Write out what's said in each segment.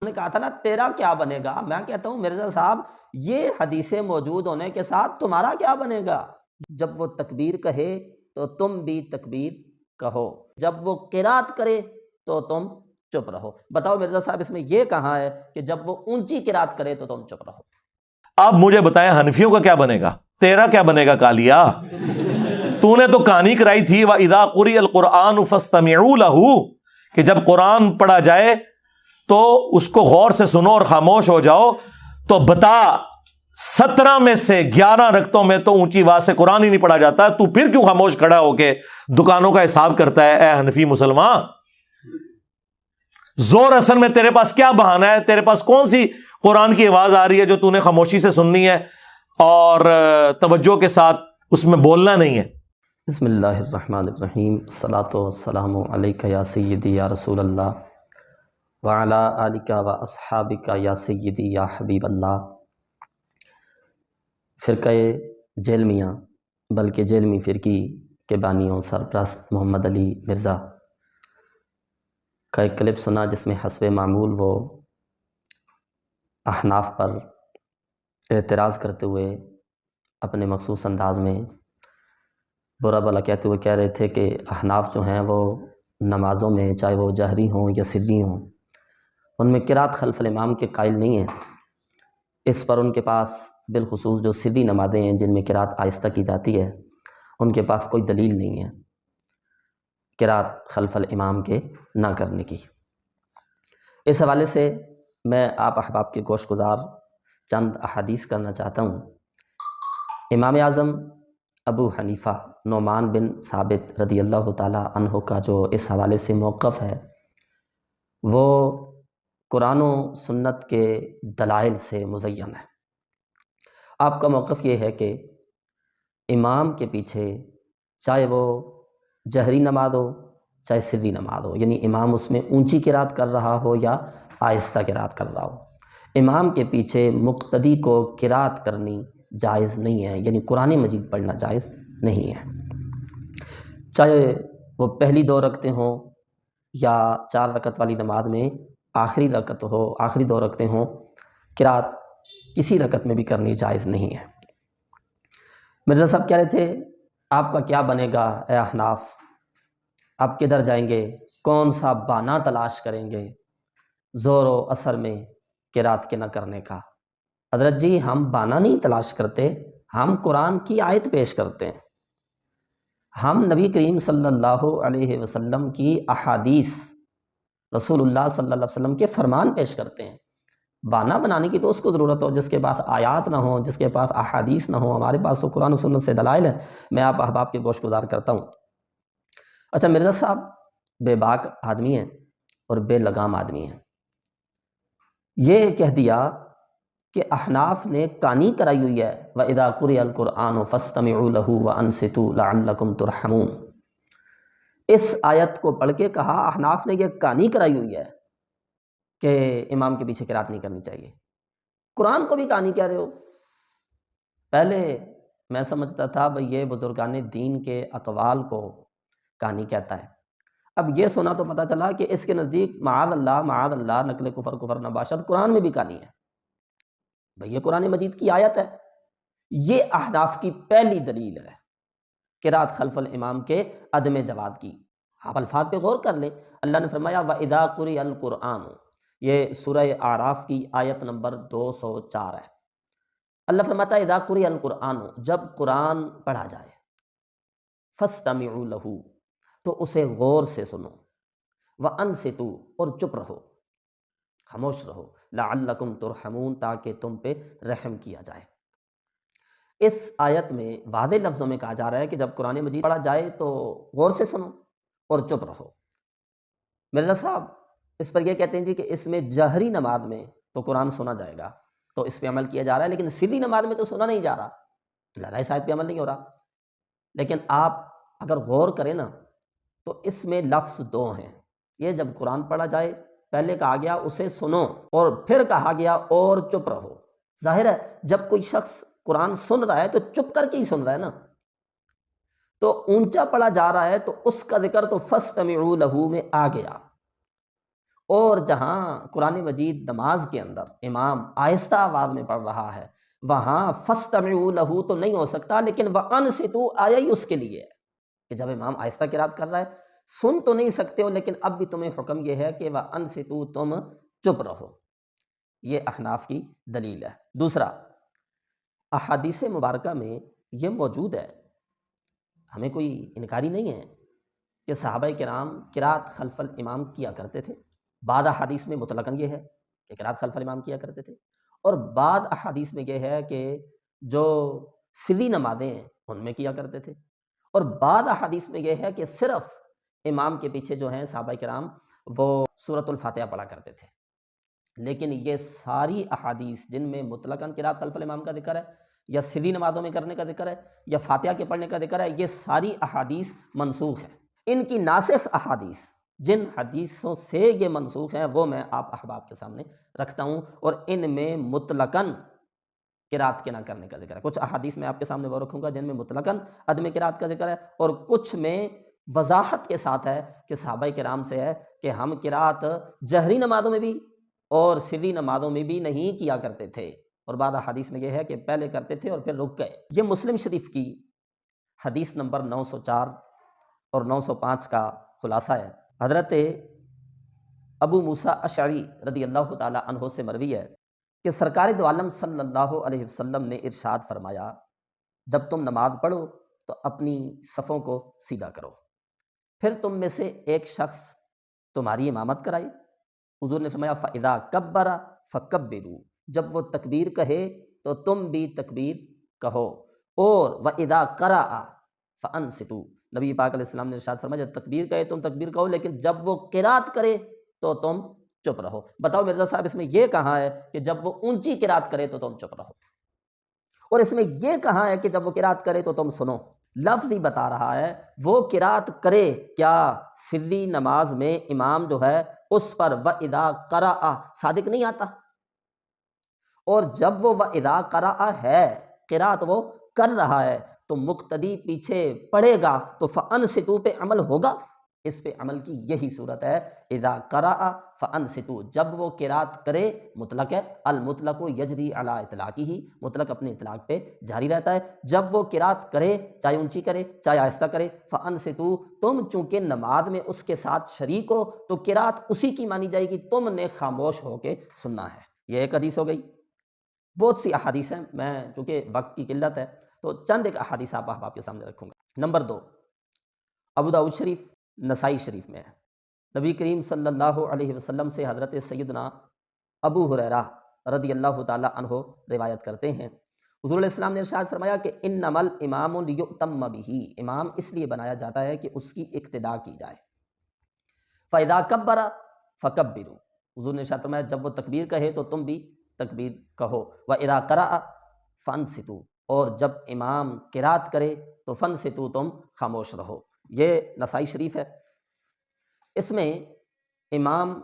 نے کہا تھا نا تیرا کیا بنے گا، میں کہتا ہوں مرزا صاحب یہ حدیثیں موجود ہونے کے ساتھ تمہارا کیا بنے گا؟ جب وہ تکبیر کہے تو تم بھی تکبیر کہو، جب وہ قرات کرے تو تم چپ رہو۔ بتاؤ مرزا صاحب اس میں یہ کہاں ہے کہ جب وہ اونچی قرات کرے تو تم چپ رہو؟ آپ مجھے بتائیں حنفیوں کا کیا بنے گا، تیرا کیا بنے گا کالیا؟ تو نے تو کہانی کرائی تھی وَإِذَا قُرِئَ الْقُرْآنُ فَاسْتَمِعُوا لَهُ کہ جب قرآن پڑھا جائے تو اس کو غور سے سنو اور خاموش ہو جاؤ۔ تو بتا 17 میں سے 11 رکعتوں میں تو اونچی آواز سے قرآن ہی نہیں پڑھا جاتا، تو پھر کیوں خاموش کھڑا ہو کے دکانوں کا حساب کرتا ہے اے حنفی مسلمان؟ زور اثر میں تیرے پاس کیا بہانہ ہے؟ تیرے پاس کون سی قرآن کی آواز آ رہی ہے جو تو نے خاموشی سے سننی ہے اور توجہ کے ساتھ اس میں بولنا نہیں ہے؟ بسم اللہ الرحمن الرحیم، الصلاۃ والسلام علیک یا سیدی یا رسول اللہ وعلی آلک و اصحابک یا سیدی یا حبیب اللہ۔ فرقہ جیلمیاں بلکہ جیلمی فرقی کے بانیوں سرپرست محمد علی مرزا کا ایک کلپ سنا جس میں حسب معمول وہ احناف پر اعتراض کرتے ہوئے اپنے مخصوص انداز میں برا بلا کہتے ہوئے کہہ رہے تھے کہ احناف جو ہیں وہ نمازوں میں چاہے وہ جہری ہوں یا سری ہوں ان میں قرات خلف الامام کے قائل نہیں ہیں۔ اس پر ان کے پاس بالخصوص جو سری نمازیں ہیں جن میں قرات آہستہ کی جاتی ہے ان کے پاس کوئی دلیل نہیں ہے قرات خلف الامام کے نہ کرنے کی۔ اس حوالے سے میں آپ احباب کے گوش گزار چند احادیث کرنا چاہتا ہوں۔ امام اعظم ابو حنیفہ نعمان بن ثابت رضی اللہ تعالیٰ عنہ کا جو اس حوالے سے موقف ہے وہ قرآن و سنت کے دلائل سے مزین ہے۔ آپ کا موقف یہ ہے کہ امام کے پیچھے چاہے وہ جہری نماز ہو چاہے سری نماز ہو، یعنی امام اس میں اونچی قرات کر رہا ہو یا آہستہ قرات کر رہا ہو، امام کے پیچھے مقتدی کو قرات کرنی جائز نہیں ہے، یعنی قرآن مجید پڑھنا جائز نہیں ہے، چاہے وہ پہلی 2 رکعتیں ہوں یا 4 رکعت والی نماز میں آخری رکعت ہو، آخری 2 رکعتیں ہوں، قرات کسی رکعت میں بھی کرنی جائز نہیں ہے۔ مرزا صاحب کہہ رہے تھے آپ کا کیا بنے گا اے احناف، آپ کدھر جائیں گے، کون سا بہانہ تلاش کریں گے زور و اثر میں قرات کے نہ کرنے کا؟ حضرت جی ہم بہانہ نہیں تلاش کرتے، ہم قرآن کی آیت پیش کرتے ہیں، ہم نبی کریم صلی اللہ علیہ وسلم کی احادیث، رسول اللہ صلی اللہ علیہ وسلم کے فرمان پیش کرتے ہیں۔ بہانہ بنانے کی تو اس کو ضرورت ہو جس کے پاس آیات نہ ہوں، جس کے پاس احادیث نہ ہوں، ہمارے پاس تو قرآن و سنت سے دلائل ہیں۔ میں آپ احباب کے گوش گزار کرتا ہوں۔ اچھا مرزا صاحب بے باک آدمی ہیں اور بے لگام آدمی ہیں، یہ کہہ دیا کہ احناف نے کہانی کرائی ہوئی ہے وَإِذَا قُرِئَ الْقُرْآنُ فَاسْتَمِعُوا لَهُ وَأَنصِتُوا لَعَلَّكُمْ تُرْحَمُونَ۔ اس آیت کو پڑھ کے کہا احناف نے یہ کہانی کرائی ہوئی ہے کہ امام کے پیچھے قرات نہیں کرنی چاہیے، قرآن کو بھی کہانی کہہ رہے ہو۔ پہلے میں سمجھتا تھا بھئی یہ بزرگان دین کے اقوال کو کہانی کہتا ہے، اب یہ سنا تو پتہ چلا کہ اس کے نزدیک معاذ اللہ نقل کفر نباشد قرآن میں بھی کہانی ہے۔ بھئی یہ قرآن مجید کی آیت ہے، یہ احناف کی پہلی دلیل ہے قرات خلف الامام کے عدم جواز کی۔ آپ الفاظ پہ غور کر لیں، اللہ نے فرمایا وَإِذَا قُرِئَ الْقُرْآنُ، یہ سورہ اعراف کی آیت نمبر 204 ہے۔ اللہ فرماتا ہے اذا قُرِئَ الْقُرْآنُ، جب قرآن پڑھا جائے، فَاسْتَمِعُوا لَهُ، تو اسے غور سے سنو، وَأَنصِتُوا، اور چپ رہو، خاموش رہو، لَعَلَّكُمْ تُرْحَمُونَ، تاکہ تم پہ رحم کیا جائے۔ اس آیت میں واضح لفظوں میں کہا جا رہا ہے کہ جب قرآن مجید پڑھا جائے تو غور سے سنو اور چپ رہو۔ مرزا صاحب اس پر یہ کہتے ہیں جی کہ اس میں جہری نماز میں تو قرآن سنا جائے گا تو اس پہ عمل کیا جا رہا ہے، لیکن سری نماز میں تو سنا نہیں جا رہا، تو لہٰذا اس آیت پہ عمل نہیں ہو رہا۔ لیکن آپ اگر غور کریں نا تو اس میں لفظ 2 ہیں، یہ جب قرآن پڑھا جائے پہلے کہا گیا اسے سنو اور پھر کہا گیا اور چپ رہو۔ ظاہر ہے جب کوئی شخص قرآن سن رہا ہے تو چپ کر کے ہی سن رہا ہے نا، تو اونچا پڑھا جا رہا ہے تو اس کا ذکر تو فَاسْتَمِعُوا لَهُ میں آ گیا، اور جہاں قرآن مجید نماز کے اندر امام آہستہ آواز میں پڑھ رہا ہے وہاں فَاسْتَمِعُوا لَهُ تو نہیں ہو سکتا، لیکن وَأَنصِتُوا آیا ہی اس کے لیے ہے کہ جب امام آہستہ قرات کر رہا ہے سن تو نہیں سکتے ہو، لیکن اب بھی تمہیں حکم یہ ہے کہ وَأَنصِتُوا تم چپ رہو۔ یہ احناف کی دلیل ہے۔ دوسرا، احادیث مبارکہ میں یہ موجود ہے، ہمیں کوئی انکاری نہیں ہے کہ صحابہ کرام قرات خلف الامام کیا کرتے تھے۔ بعض احادیث میں مطلقاً یہ ہے کہ قرات خلف الامام کیا کرتے تھے، اور بعض احادیث میں یہ ہے کہ جو سری نمازیں ہیں ان میں کیا کرتے تھے، اور بعض احادیث میں یہ ہے کہ صرف امام کے پیچھے جو ہیں صحابہ کرام وہ سورۃ الفاتحہ پڑھا کرتے تھے۔ لیکن یہ ساری احادیث جن میں مطلقاً قرات خلف الامام کا ذکر ہے یا سری نمازوں میں کرنے کا ذکر ہے یا فاتحہ کے پڑھنے کا ذکر ہے، یہ ساری احادیث منسوخ ہیں۔ ان کی ناسخ احادیث جن حدیثوں سے یہ منسوخ ہیں وہ میں آپ احباب کے سامنے رکھتا ہوں، اور ان میں مطلقاً قرات کے نہ کرنے کا ذکر ہے۔ کچھ احادیث میں آپ کے سامنے وہ رکھوں گا جن میں مطلقاً عدم قرات کا ذکر ہے، اور کچھ میں وضاحت کے ساتھ ہے کہ صحابہ کرام سے ہے کہ ہم قرات جہری نمازوں میں بھی اور سری نمازوں میں بھی نہیں کیا کرتے تھے، اور بعض احادیث میں یہ ہے کہ پہلے کرتے تھے اور پھر رک گئے۔ یہ مسلم شریف کی حدیث نمبر 904 اور 905 کا خلاصہ ہے۔ حضرت ابو موسیٰ اشعری رضی اللہ تعالی عنہ سے مروی ہے کہ سرکار دو عالم صلی اللہ علیہ وسلم نے ارشاد فرمایا، جب تم نماز پڑھو تو اپنی صفوں کو سیدھا کرو، پھر تم میں سے ایک شخص تمہاری امامت کرائے۔ حضور نے فرمایا فَإِذَا كَبَّرَ فَكَبِّرُوا، جب وہ تکبیر کہے تو تم بھی تکبیر کہو، اور وَإِذَا قَرَأَ فَأَنصِتُوا، نبی پاک علیہ السلام نے ارشاد فرمایا جب تکبیر کہے تم تکبیر کہو، لیکن جب وہ قرات کرے تو تم چپ رہو۔ بتاؤ مرزا صاحب اس میں یہ کہاں ہے کہ جب وہ اونچی قرات کرے تو تم چپ رہو، اور اس میں یہ کہاں ہے کہ جب وہ قرات کرے تو تم سنو؟ لفظ ہی بتا رہا ہے وہ قرات کرے، کیا سری نماز میں امام جو ہے اس پر وَإِذَا قَرَأَ صادق نہیں آتا؟ اور جب وہ وَإِذَا قَرَأَ ہے قرات وہ کر رہا ہے تو مقتدی پیچھے پڑھے گا تو فَأَنصِتُوا پہ عمل ہوگا۔ اس پہ عمل کی یہی صورت ہے اذا قرأ فانصتوا، جب وہ قرات کرے مطلق ہے، المطلق یجری علی اطلاقہ، مطلق اپنے اطلاق پہ جاری رہتا ہے۔ جب وہ قرات کرے چاہے اونچی کرے چاہے آہستہ کرے، فانصتوا تم چونکہ نماز میں اس کے ساتھ شریک ہو تو قرات اسی کی مانی جائے گی، تم نے خاموش ہو کے سننا ہے۔ یہ ایک حدیث ہو گئی۔ بہت سی احادیث ہیں، میں چونکہ وقت کی قلت ہے تو چند ایک احادیث آپ کے سامنے رکھوں گا۔ نمبر 2، ابو داؤد شریف نسائی شریف میں ہے، نبی کریم صلی اللہ علیہ وسلم سے حضرت سیدنا ابو ہریرہ رضی اللہ تعالی عنہ روایت کرتے ہیں، حضور علیہ السلام نے ارشاد فرمایا کہ انما الامام لیؤتم بہ، امام اس لیے بنایا جاتا ہے کہ اس کی اقتداء کی جائے۔ فاذا کبر فکبروا، حضور نے ارشاد فرمایا جب وہ تکبیر کہے تو تم بھی تکبیر کہو، واذا قرأ فانصتوا، اور جب امام قرات کرے تو فانصتوا تم خاموش رہو۔ یہ نسائی شریف ہے۔ اس میں امام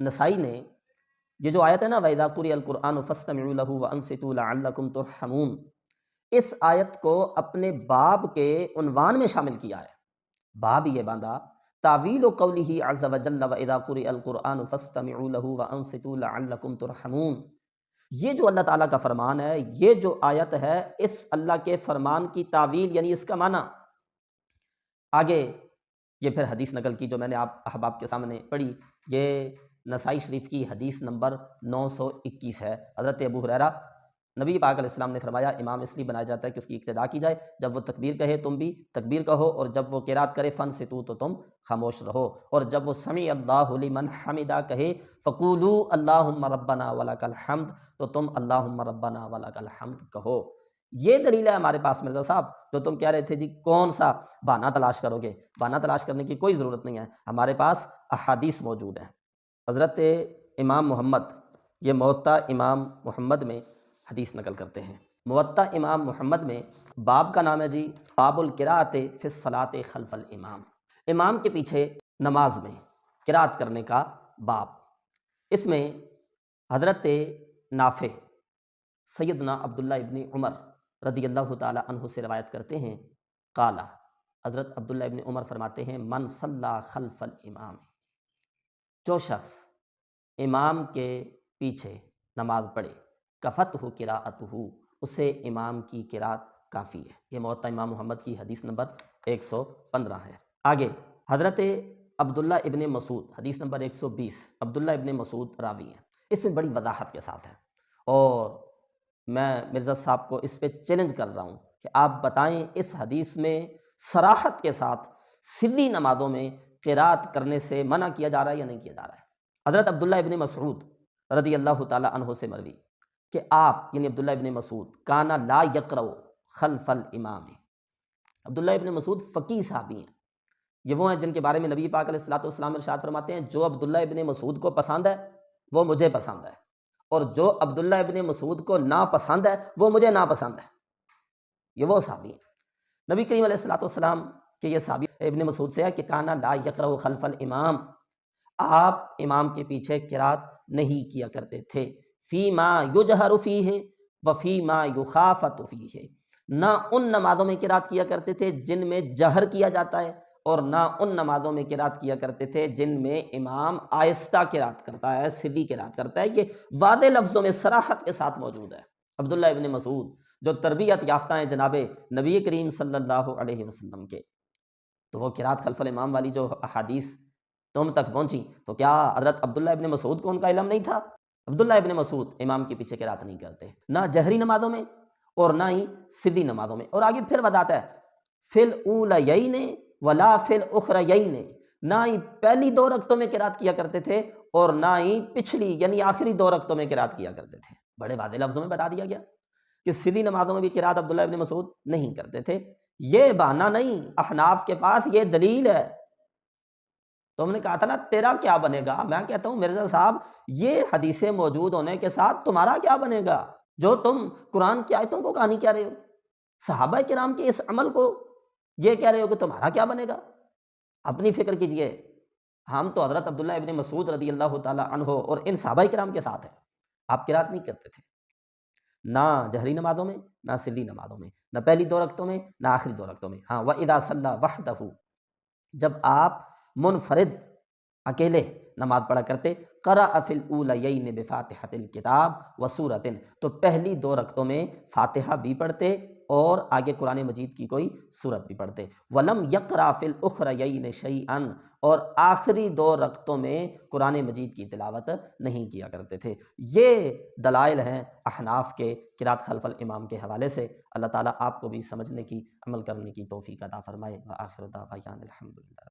نسائی نے یہ جو آیت ہے نا وَإِذَا قُرِئَ الْقُرْآنُ فَاسْتَمِعُوا لَهُ وَأَنصِتُوا لَعَلَّكُمْ تُرْحَمُونَ، اس آیت کو اپنے باب کے عنوان میں شامل کیا ہے۔ باب یہ باندھا تاویل قولہ عز وجل وَإِذَا قُرِئَ الْقُرْآنُ فَاسْتَمِعُوا لَهُ وَأَنصِتُوا لَعَلَّكُمْ تُرْحَمُونَ، یہ جو اللہ تعالیٰ کا فرمان ہے، یہ جو آیت ہے، اس اللہ کے فرمان کی تعویل یعنی اس کا معنی آگے یہ پھر حدیث نقل کی جو میں نے آپ احباب کے سامنے پڑھی، یہ نسائی شریف کی حدیث نمبر 921 ہے۔ حضرت ابو ہریرہ، نبی پاک علیہ السلام نے فرمایا امام اس لیے بنایا جاتا ہے کہ اس کی اقتداء کی جائے، جب وہ تکبیر کہے تم بھی تکبیر کہو، اور جب وہ قرات کرے فانصتوا تو تم خاموش رہو، اور جب وہ سمع اللہ لمن حمدہ کہے فقولوا اللہم ربنا ولک الحمد تو تم اللہم ربنا ولک الحمد کہو۔ یہ دلیل ہے ہمارے پاس مرزا صاحب، جو تم کہہ رہے تھے جی کون سا بہانہ تلاش کرو گے، بہانہ تلاش کرنے کی کوئی ضرورت نہیں ہے، ہمارے پاس احادیث موجود ہیں۔ حضرت امام محمد، یہ موطا امام محمد میں حدیث نقل کرتے ہیں۔ موطا امام محمد میں باب کا نام ہے جی باب القراءۃ فی الصلاۃ خلف الامام، امام کے پیچھے نماز میں قراءت کرنے کا باب۔ اس میں حضرت نافع سیدنا عبداللہ ابن عمر رضی اللہ تعالی عنہ سے روایت کرتے ہیں، قالا، حضرت عبداللہ ابن عمر فرماتے ہیں من صلی خلف الامام، جو شخص امام کے پیچھے نماز پڑھے کفت ہو قراءتہ، اسے امام کی قرات کافی ہے۔ یہ موطا امام محمد کی حدیث نمبر 115 ہے۔ آگے حضرت عبداللہ ابن مسعود، حدیث نمبر 120، عبداللہ ابن مسعود راوی ہیں، اس میں بڑی وضاحت کے ساتھ ہے، اور میں مرزا صاحب کو اس پہ چیلنج کر رہا ہوں کہ آپ بتائیں اس حدیث میں صراحت کے ساتھ سری نمازوں میں قرات کرنے سے منع کیا جا رہا ہے یا نہیں کیا جا رہا ہے۔ حضرت عبداللہ ابن مسعود رضی اللہ تعالی عنہ سے مروی کہ آپ یعنی عبداللہ ابن مسعود کانا لا یقرأ خلف الامام، عبداللہ ابن مسعود فقیہ صحابی ہیں، یہ وہ ہیں جن کے بارے میں نبی پاک علیہ الصلوۃ والسلام ارشاد فرماتے ہیں جو عبداللہ ابن مسعود کو پسند ہے وہ مجھے پسند ہے، اور جو عبداللہ ابن مسعود کو ناپسند ہے وہ مجھے ناپسند ہے۔ یہ وہ صحابی ہیں۔ نبی کریم علیہ الصلوۃ والسلام کہ یہ صحابی ابن مسعود سے ہے کہ کانا لا یقرأ خلف الامام، آپ امام کے پیچھے قرات نہیں کیا کرتے تھے، فی ما یجہر فیہ و فی ما یخافت فیہ، نہ ان نمازوں میں قرات کیا کرتے تھے جن میں جہر کیا جاتا ہے، اور نہ ان نمازوں میں قرات کیا کرتے تھے جن میں امام آہستہ قرات کرتا ہے، سری قرات کرتا ہے۔ یہ واضح لفظوں میں صراحت کے ساتھ موجود ہے۔ عبداللہ ابن مسعود جو تربیت یافتہ ہیں جناب نبی کریم صلی اللہ علیہ وسلم کے، تو وہ قرات خلف الامام والی جو احادیث تم تک پہنچی تو کیا حضرت عبداللہ ابن مسعود کو ان کا علم نہیں تھا؟ عبداللہ ابن مسعود امام کے پیچھے قرات نہیں کرتے، نہ جہری نمازوں میں اور نہ ہی سری نمازوں میں۔ اور آگے پھر بتاتا ہے فی الاولیین ولا فی الاخریین، نہ ہی پہلی دو رکعتوں میں قرات کیا کرتے تھے اور نہ ہی پچھلی یعنی آخری دو رکعتوں میں قرات کیا کرتے تھے۔ بڑے واضح لفظوں میں بتا دیا گیا کہ سری نمازوں میں بھی قرات عبداللہ ابن مسعود نہیں کرتے تھے۔ یہ بہانہ نہیں، احناف کے پاس یہ دلیل ہے۔ تم نے کہا تھا نا تیرا کیا بنے گا، میں کہتا ہوں مرزا صاحب یہ حدیثیں موجود ہونے کے ساتھ تمہارا کیا بنے گا جو تم قرآن کی آیتوں کو کہانی کہہ رہے ہو، صحابہ کرام کے اس عمل کو یہ کہہ رہے ہو کہ تمہارا کیا بنے گا؟ اپنی فکر کیجئے، ہم تو حضرت عبداللہ ابن مسعود رضی اللہ تعالی عنہ اور ان صحابہ کرام کے ساتھ ہیں۔ آپ قرات نہیں کرتے تھے، نہ جہری نمازوں میں نہ سری نمازوں میں، نہ پہلی دو رکعتوں میں نہ آخری دو رکعتوں میں۔ ہاں وَإِذَا صَلَّى وَحْدَهُ، جب آپ منفرد اکیلے نماز پڑھا کرتے، قرأ فی الاولیین بفاتحۃ الکتاب وسورۃ، تو پہلی دو رکعتوں میں فاتحہ بھی پڑھتے اور آگے قرآن مجید کی کوئی سورت بھی پڑھتے، ولم یقرأ فی الاخریین شیئا، اور آخری دو رکعتوں میں قرآن مجید کی تلاوت نہیں کیا کرتے تھے۔ یہ دلائل ہیں احناف کے قرات خلف الامام کے حوالے سے۔ اللہ تعالیٰ آپ کو بھی سمجھنے کی، عمل کرنے کی توفیق عطا فرمائے۔ وآخر دعوانا الحمدللہ۔